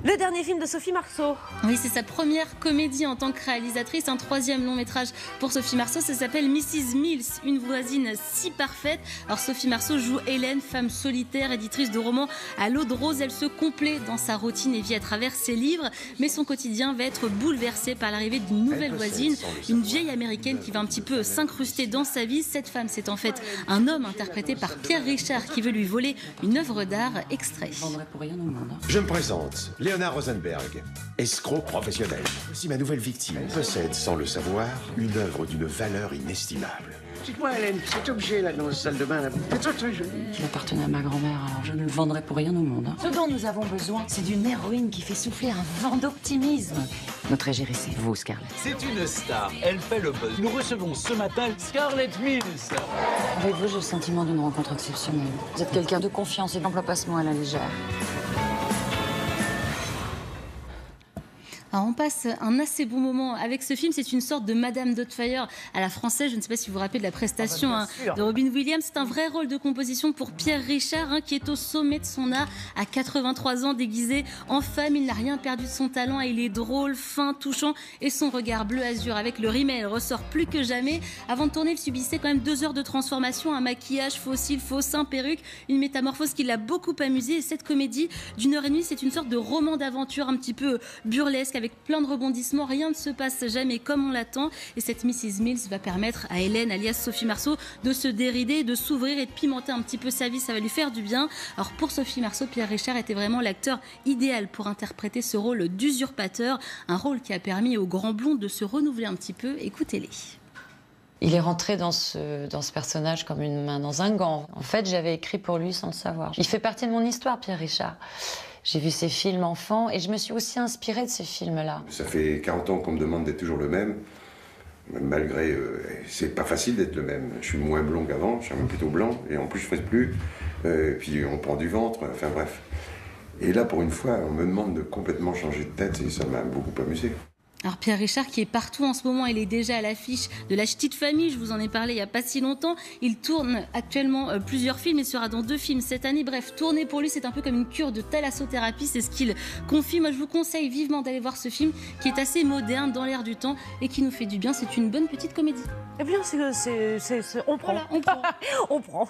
Le dernier film de Sophie Marceau. Oui, c'est sa première comédie en tant que réalisatrice, un troisième long métrage pour Sophie Marceau, ça s'appelle Mrs Mills, une voisine si parfaite. Alors Sophie Marceau joue Hélène, femme solitaire, éditrice de romans à l'eau de rose. Elle se complaît dans sa routine et vit à travers ses livres, mais son quotidien va être bouleversé par l'arrivée d'une nouvelle voisine, une vieille américaine qui va un petit peu s'incruster dans sa vie. Cette femme, c'est en fait un homme interprété par Pierre Richard qui veut lui voler une œuvre d'art. Extrait. Je me présente, Léonard Rosenberg, escroc professionnel. Voici ma nouvelle victime. Elle possède, sans le savoir, une œuvre d'une valeur inestimable. Dites-moi, Hélène, cet objet-là dans la salle de bain, là, c'est très joli. Il appartenait à ma grand-mère, alors je ne le vendrai pour rien au monde. Ce dont nous avons besoin, c'est d'une héroïne qui fait souffler un vent d'optimisme. Notre égérie, c'est vous, Scarlett. C'est une star, elle fait le buzz. Nous recevons ce matin Scarlett Mills. Avec vous, j'ai le sentiment d'une rencontre exceptionnelle. Vous êtes quelqu'un de confiance et n'emploie pas ce mot à la légère. Alors on passe un assez bon moment avec ce film. C'est une sorte de Madame Doubtfire à la française. Je ne sais pas si vous vous rappelez de la prestation de Robin Williams. C'est un vrai rôle de composition pour Pierre Richard, qui est au sommet de son art. À 83 ans, déguisé en femme, il n'a rien perdu de son talent. Et il est drôle, fin, touchant. Et son regard bleu azur avec le rimel ressort plus que jamais. Avant de tourner, il subissait quand même 2 heures de transformation. Un maquillage, faux cils, faux seins, perruque. Une métamorphose qui l'a beaucoup amusé. Et cette comédie d'1h30, c'est une sorte de roman d'aventure un petit peu burlesque, avec plein de rebondissements, rien ne se passe jamais comme on l'attend. Et cette Mrs Mills va permettre à Hélène, alias Sophie Marceau, de se dérider, de s'ouvrir et de pimenter un petit peu sa vie. Ça va lui faire du bien. Alors pour Sophie Marceau, Pierre Richard était vraiment l'acteur idéal pour interpréter ce rôle d'usurpateur, un rôle qui a permis au grand blond de se renouveler un petit peu. Écoutez-les. Il est rentré dans ce personnage comme une main dans un gant. En fait, j'avais écrit pour lui sans le savoir. Il fait partie de mon histoire, Pierre Richard. J'ai vu ses films enfants et je me suis aussi inspirée de ces films-là. Ça fait 40 ans qu'on me demande d'être toujours le même. Malgré... c'est pas facile d'être le même. Je suis moins blond qu'avant, je suis même plutôt blanc. Et en plus, je ne plus. Puis on prend du ventre, enfin bref. Et là, pour une fois, on me demande de complètement changer de tête et ça m'a beaucoup amusé. Alors Pierre Richard qui est partout en ce moment, il est déjà à l'affiche de La Ch'tite Famille, je vous en ai parlé il n'y a pas si longtemps. Il tourne actuellement plusieurs films et sera dans 2 films cette année. Bref, tourner pour lui c'est un peu comme une cure de thalassothérapie, c'est ce qu'il confie. Moi je vous conseille vivement d'aller voir ce film qui est assez moderne, dans l'air du temps et qui nous fait du bien. C'est une bonne petite comédie. Eh bien, on prend. Voilà, on prend. On prend.